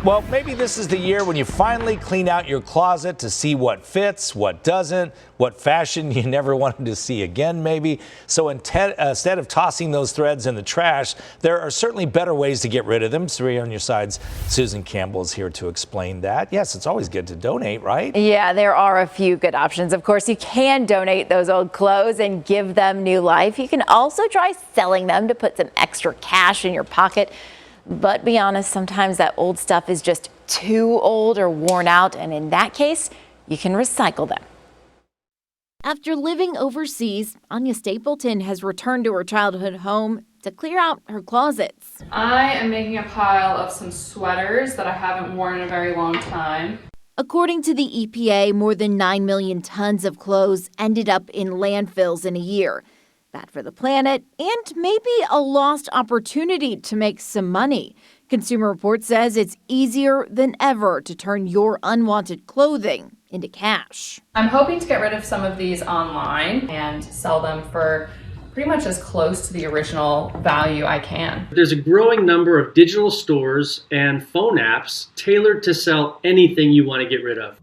Well, maybe this is the year when you finally clean out your closet to see what fits, what doesn't, what fashion you never wanted to see again, maybe. So instead of tossing those threads in the trash, there are certainly better ways to get rid of them. 3 on your sides. Susan Campbell is here to explain that. Yes, it's always good to donate, right? Yeah, there are a few good options. Of course, you can donate those old clothes and give them new life. You can also try selling them to put some extra cash in your pocket. But be honest, sometimes that old stuff is just too old or worn out, and in that case, you can recycle them. After living overseas, Anya Stapleton has returned to her childhood home to clear out her closets. I am making a pile of some sweaters that I haven't worn in a very long time. According to the EPA, more than 9 million tons of clothes ended up in landfills in a year. Bad for the planet, and maybe a lost opportunity to make some money. Consumer Reports says it's easier than ever to turn your unwanted clothing into cash. I'm hoping to get rid of some of these online and sell them for pretty much as close to the original value I can. There's a growing number of digital stores and phone apps tailored to sell anything you want to get rid of.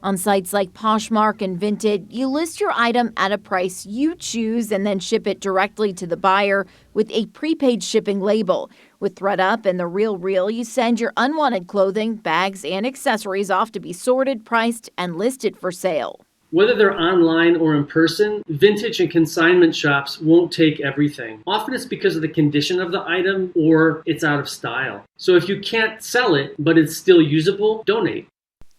On sites like Poshmark and Vinted, you list your item at a price you choose and then ship it directly to the buyer with a prepaid shipping label. With ThreadUp and The RealReal, you send your unwanted clothing, bags, and accessories off to be sorted, priced, and listed for sale. Whether they're online or in person, vintage and consignment shops won't take everything. Often it's because of the condition of the item or it's out of style. So if you can't sell it, but it's still usable, donate.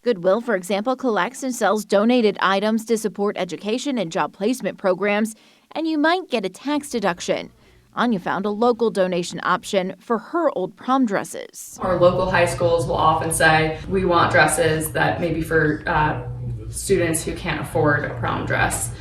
Goodwill, for example, collects and sells donated items to support education and job placement programs, and you might get a tax deduction. Anya found a local donation option for her old prom dresses. Our local high schools will often say, we want dresses that maybe for students who can't afford a prom dress.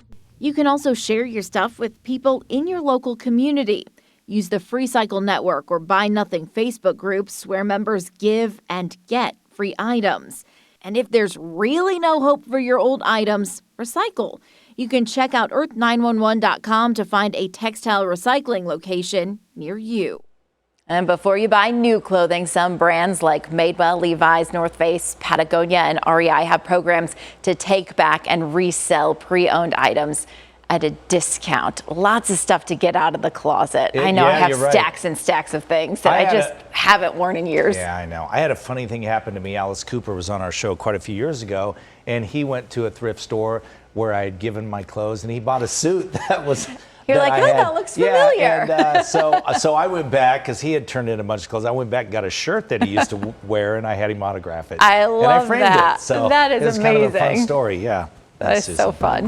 You can also share your stuff with people in your local community. Use the Free Cycle Network or Buy Nothing Facebook groups where members give and get free items. And if there's really no hope for your old items, recycle. You can check out earth911.com to find a textile recycling location near you. And before you buy new clothing, some brands like Madewell, Levi's, North Face, Patagonia, and REI have programs to take back and resell pre-owned items at a discount. Lots of stuff to get out of the closet. I know I have stacks and stacks of things that I just haven't worn in years. Yeah, I know. I had a funny thing happen to me. Alice Cooper was on our show quite a few years ago, and he went to a thrift store where I had given my clothes, and he bought a suit that was... You're like, oh, that looks familiar. Yeah, and so I went back, because he had turned in a bunch of clothes. I went back and got a shirt that he used to wear, and I had him autograph it. I love and I framed that. It. So that is it's amazing. Kind of a fun story, yeah. That is so fun.